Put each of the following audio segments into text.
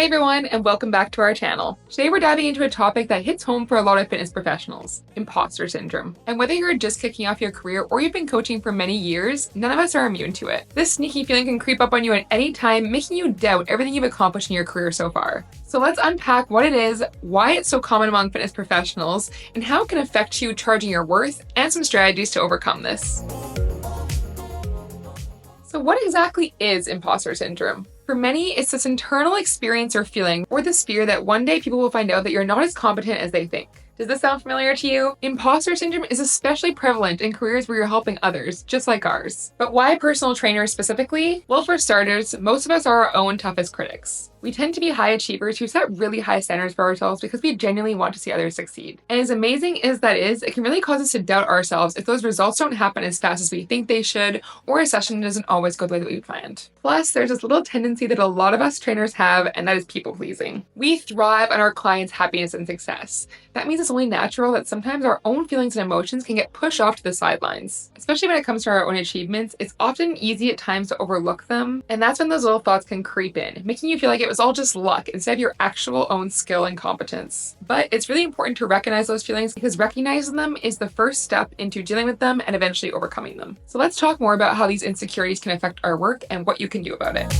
Hi everyone, and welcome back to our channel. Today we're diving into a topic that hits home for a lot of fitness professionals, imposter syndrome. And whether you're just kicking off your career or you've been coaching for many years, none of us are immune to it. This sneaky feeling can creep up on you at any time, making you doubt everything you've accomplished in your career so far. So let's unpack what it is, why it's so common among fitness professionals, and how it can affect you charging your worth, and some strategies to overcome this. So what exactly is imposter syndrome? For many, it's this internal experience or feeling, or this fear that one day people will find out that you're not as competent as they think. Does this sound familiar to you? Imposter syndrome is especially prevalent in careers where you're helping others, just like ours. But why personal trainers specifically? Well, for starters, most of us are our own toughest critics. We tend to be high achievers who set really high standards for ourselves because we genuinely want to see others succeed. And as amazing as that is, it can really cause us to doubt ourselves if those results don't happen as fast as we think they should, or a session doesn't always go the way that we planned. Plus, there's this little tendency that a lot of us trainers have, and that is people pleasing. We thrive on our clients' happiness and success. That means it's only natural that sometimes our own feelings and emotions can get pushed off to the sidelines. Especially when it comes to our own achievements, it's often easy at times to overlook them, and that's when those little thoughts can creep in, making you feel like it was all just luck instead of your actual own skill and competence. But it's really important to recognize those feelings because recognizing them is the first step into dealing with them and eventually overcoming them. So let's talk more about how these insecurities can affect our work and what you can do about it.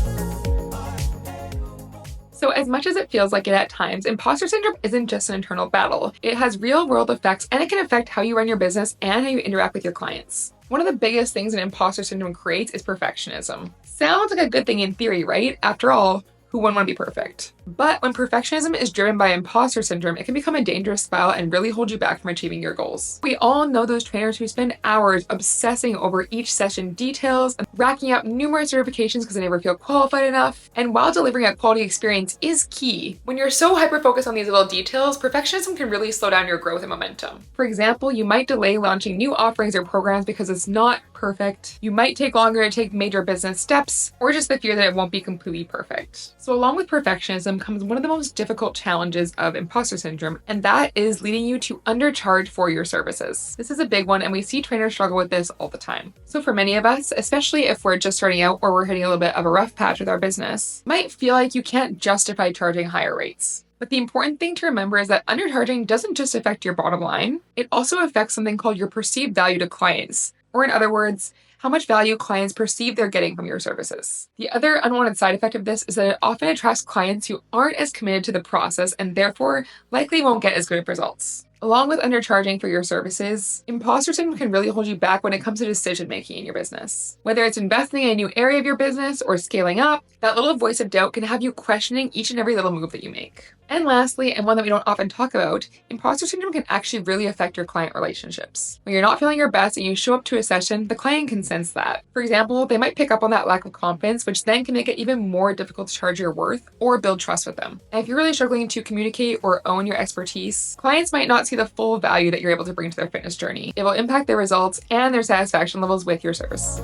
So as much as it feels like it at times, imposter syndrome isn't just an internal battle. It has real world effects and it can affect how you run your business and how you interact with your clients. One of the biggest things an imposter syndrome creates is perfectionism. Sounds like a good thing in theory, right? After all, who wouldn't want to be perfect? But when perfectionism is driven by imposter syndrome, it can become a dangerous spiral and really hold you back from achieving your goals. We all know those trainers who spend hours obsessing over each session details and racking up numerous certifications because they never feel qualified enough. And while delivering a quality experience is key, when you're so hyper-focused on these little details, perfectionism can really slow down your growth and momentum. For example, you might delay launching new offerings or programs because it's not perfect. You might take longer to take major business steps, or just the fear that it won't be completely perfect. So along with perfectionism comes one of the most difficult challenges of imposter syndrome, and that is leading you to undercharge for your services. This is a big one, and we see trainers struggle with this all the time. So for many of us, especially if we're just starting out or we're hitting a little bit of a rough patch with our business, might feel like you can't justify charging higher rates. But the important thing to remember is that undercharging doesn't just affect your bottom line, it also affects something called your perceived value to clients. Or in other words, how much value clients perceive they're getting from your services. The other unwanted side effect of this is that it often attracts clients who aren't as committed to the process and therefore likely won't get as good of results. Along with undercharging for your services, imposter syndrome can really hold you back when it comes to decision making in your business. Whether it's investing in a new area of your business or scaling up, that little voice of doubt can have you questioning each and every little move that you make. And lastly, and one that we don't often talk about, imposter syndrome can actually really affect your client relationships. When you're not feeling your best and you show up to a session, the client can sense that. For example, they might pick up on that lack of confidence, which then can make it even more difficult to charge your worth or build trust with them. And if you're really struggling to communicate or own your expertise, clients might not see the full value that you're able to bring to their fitness journey. It will impact their results and their satisfaction levels with your service.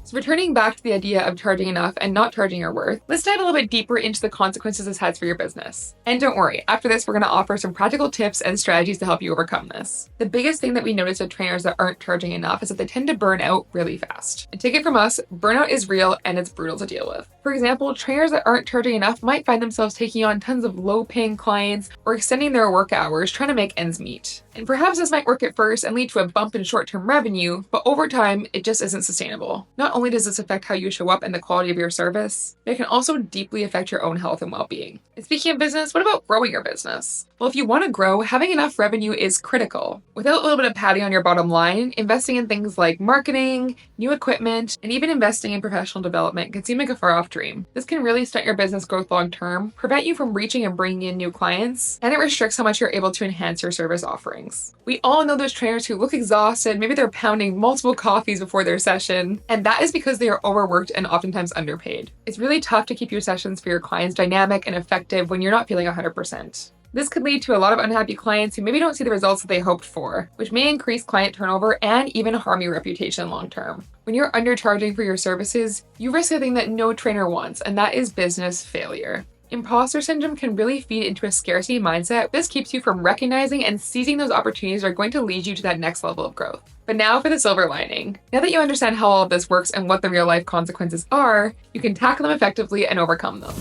So returning back to the idea of charging enough and not charging your worth, let's dive a little bit deeper into the consequences this has for your business. And don't worry, after this, we're going to offer some practical tips and strategies to help you overcome this. The biggest thing that we notice with trainers that aren't charging enough is that they tend to burn out really fast. And take it from us, burnout is real and it's brutal to deal with. For example, trainers that aren't charging enough might find themselves taking on tons of low-paying clients or extending their work hours trying to make ends meet. And perhaps this might work at first and lead to a bump in short-term revenue, but over time, it just isn't sustainable. Not only does this affect how you show up and the quality of your service, but it can also deeply affect your own health and well-being. And speaking of business, what about growing your business? Well, if you want to grow, having enough revenue is critical. Without a little bit of padding on your bottom line, investing in things like marketing, new equipment, and even investing in professional development can seem like a far-off dream. This can really stunt your business growth long-term, prevent you from reaching and bringing in new clients, and it restricts how much you're able to enhance your service offerings. We all know those trainers who look exhausted, maybe they're pounding multiple coffees before their session, and that is because they are overworked and oftentimes underpaid. It's really tough to keep your sessions for your clients dynamic and effective when you're not feeling 100%. This could lead to a lot of unhappy clients who maybe don't see the results that they hoped for, which may increase client turnover and even harm your reputation long term. When you're undercharging for your services, you risk a thing that no trainer wants, and that is business failure. Imposter syndrome can really feed into a scarcity mindset. This keeps you from recognizing and seizing those opportunities that are going to lead you to that next level of growth. But now for the silver lining. Now that you understand how all of this works and what the real life consequences are, you can tackle them effectively and overcome them.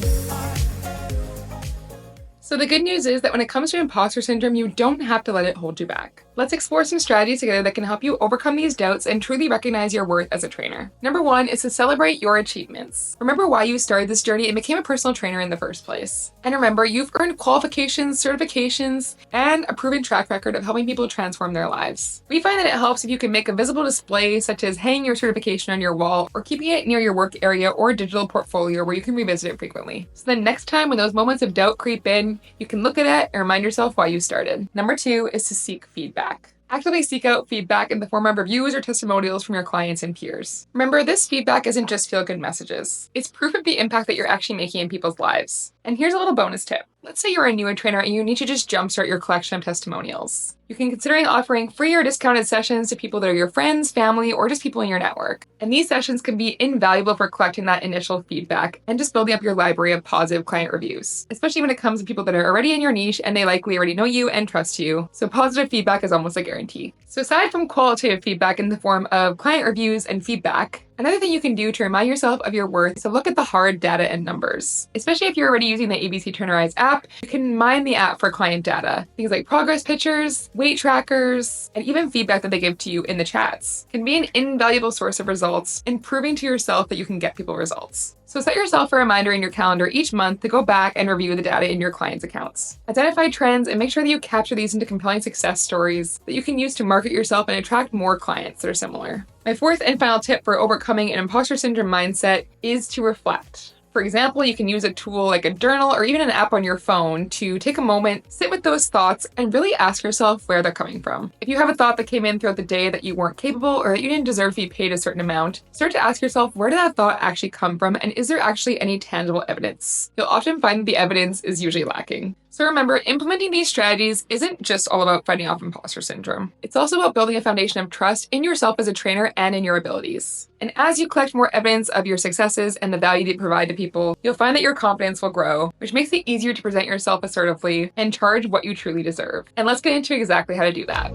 So the good news is that when it comes to imposter syndrome, you don't have to let it hold you back. Let's explore some strategies together that can help you overcome these doubts and truly recognize your worth as a trainer. Number 1 is to celebrate your achievements. Remember why you started this journey and became a personal trainer in the first place. And remember, you've earned qualifications, certifications, and a proven track record of helping people transform their lives. We find that it helps if you can make a visible display, such as hanging your certification on your wall or keeping it near your work area or digital portfolio where you can revisit it frequently. So then next time when those moments of doubt creep in, you can look at it and remind yourself why you started. Number 2 is to seek feedback. Actively seek out feedback in the form of reviews or testimonials from your clients and peers. Remember, this feedback isn't just feel-good messages. It's proof of the impact that you're actually making in people's lives. And here's a little bonus tip. Let's say you're a newer trainer and you need to just jumpstart your collection of testimonials. You can consider offering free or discounted sessions to people that are your friends, family, or just people in your network. And these sessions can be invaluable for collecting that initial feedback and just building up your library of positive client reviews, especially when it comes to people that are already in your niche and they likely already know you and trust you. So positive feedback is almost a guarantee. So aside from qualitative feedback in the form of client reviews and feedback, another thing you can do to remind yourself of your worth is to look at the hard data and numbers. Especially if you're already using the ABC Trainerize app, you can mine the app for client data. Things like progress pictures, weight trackers, and even feedback that they give to you in the chats can be an invaluable source of results and proving to yourself that you can get people results. So set yourself a reminder in your calendar each month to go back and review the data in your clients' accounts. Identify trends and make sure that you capture these into compelling success stories that you can use to market yourself and attract more clients that are similar. My 4th and final tip for overcoming an imposter syndrome mindset is to reflect. For example, you can use a tool like a journal or even an app on your phone to take a moment, sit with those thoughts, and really ask yourself where they're coming from. If you have a thought that came in throughout the day that you weren't capable or that you didn't deserve to be paid a certain amount, start to ask yourself, where did that thought actually come from, and is there actually any tangible evidence? You'll often find that the evidence is usually lacking. So remember, implementing these strategies isn't just all about fighting off imposter syndrome. It's also about building a foundation of trust in yourself as a trainer and in your abilities. And as you collect more evidence of your successes and the value that you provide to people, you'll find that your confidence will grow, which makes it easier to present yourself assertively and charge what you truly deserve. And let's get into exactly how to do that.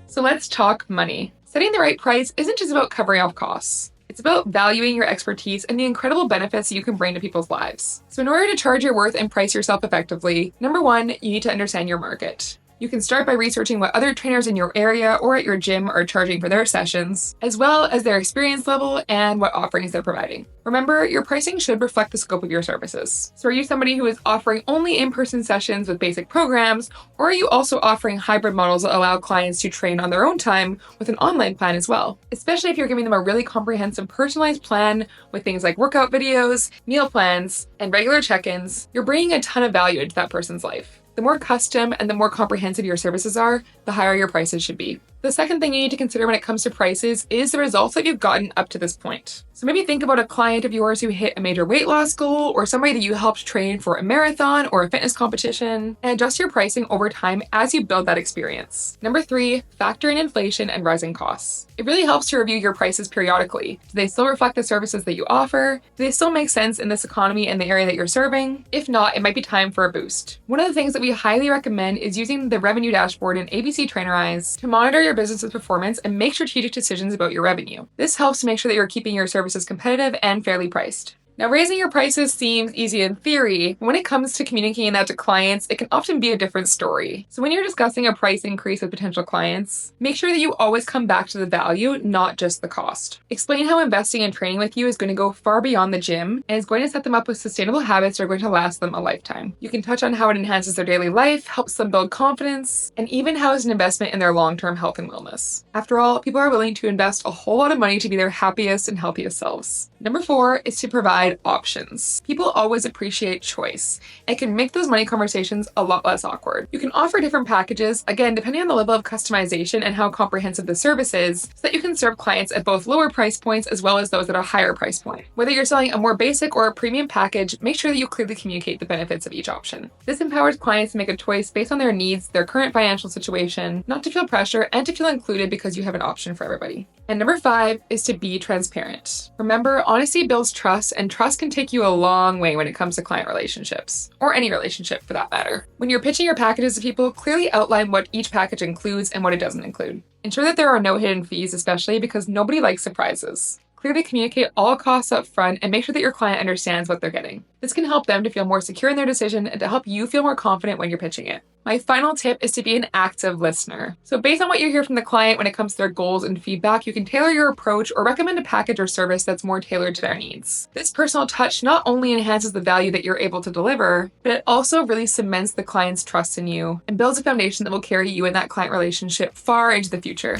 So let's talk money. Setting the right price isn't just about covering off costs. It's about valuing your expertise and the incredible benefits you can bring to people's lives. So in order to charge your worth and price yourself effectively, number 1, you need to understand your market. You can start by researching what other trainers in your area or at your gym are charging for their sessions, as well as their experience level and what offerings they're providing. Remember, your pricing should reflect the scope of your services. So are you somebody who is offering only in-person sessions with basic programs, or are you also offering hybrid models that allow clients to train on their own time with an online plan as well? Especially if you're giving them a really comprehensive personalized plan with things like workout videos, meal plans, and regular check-ins, you're bringing a ton of value into that person's life. The more custom and the more comprehensive your services are, the higher your prices should be. The second thing you need to consider when it comes to prices is the results that you've gotten up to this point. So maybe think about a client of yours who hit a major weight loss goal, or somebody that you helped train for a marathon or a fitness competition, and adjust your pricing over time as you build that experience. Number 3, factor in inflation and rising costs. It really helps to review your prices periodically. Do they still reflect the services that you offer? Do they still make sense in this economy and the area that you're serving? If not, it might be time for a boost. One of the things that we highly recommend is using the revenue dashboard in ABC Trainerize to monitor your business's performance and make strategic decisions about your revenue. This helps to make sure that you're keeping your services competitive and fairly priced. Now, raising your prices seems easy in theory, but when it comes to communicating that to clients, it can often be a different story. So when you're discussing a price increase with potential clients, make sure that you always come back to the value, not just the cost. Explain how investing in training with you is going to go far beyond the gym and is going to set them up with sustainable habits that are going to last them a lifetime. You can touch on how it enhances their daily life, helps them build confidence, and even how it's an investment in their long-term health and wellness. After all, people are willing to invest a whole lot of money to be their happiest and healthiest selves. Number 4 is to provide options. People always appreciate choice and can make those money conversations a lot less awkward. You can offer different packages, again, depending on the level of customization and how comprehensive the service is, so that you can serve clients at both lower price points as well as those at a higher price point. Whether you're selling a more basic or a premium package, make sure that you clearly communicate the benefits of each option. This empowers clients to make a choice based on their needs, their current financial situation, not to feel pressure, and to feel included because you have an option for everybody. And number 5 is to be transparent. Remember, honesty builds trust, and trust can take you a long way when it comes to client relationships, or any relationship for that matter. When you're pitching your packages to people, clearly outline what each package includes and what it doesn't include. Ensure that there are no hidden fees, especially because nobody likes surprises. Clearly communicate all costs up front and make sure that your client understands what they're getting. This can help them to feel more secure in their decision and to help you feel more confident when you're pitching it. My final tip is to be an active listener. So based on what you hear from the client when it comes to their goals and feedback, you can tailor your approach or recommend a package or service that's more tailored to their needs. This personal touch not only enhances the value that you're able to deliver, but it also really cements the client's trust in you and builds a foundation that will carry you in that client relationship far into the future.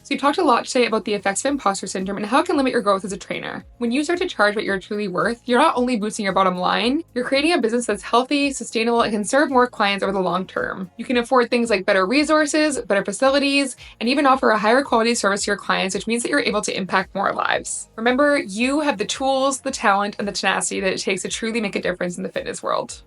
So we've talked a lot today about the effects of imposter syndrome and how it can limit your growth as a trainer. When you start to charge what you're truly worth, you're not only boosting your bottom line, you're creating a business that's healthy, sustainable, and can serve more clients over the long term. You can afford things like better resources, better facilities, and even offer a higher quality service to your clients, which means that you're able to impact more lives. Remember, you have the tools, the talent, and the tenacity that it takes to truly make a difference in the fitness world.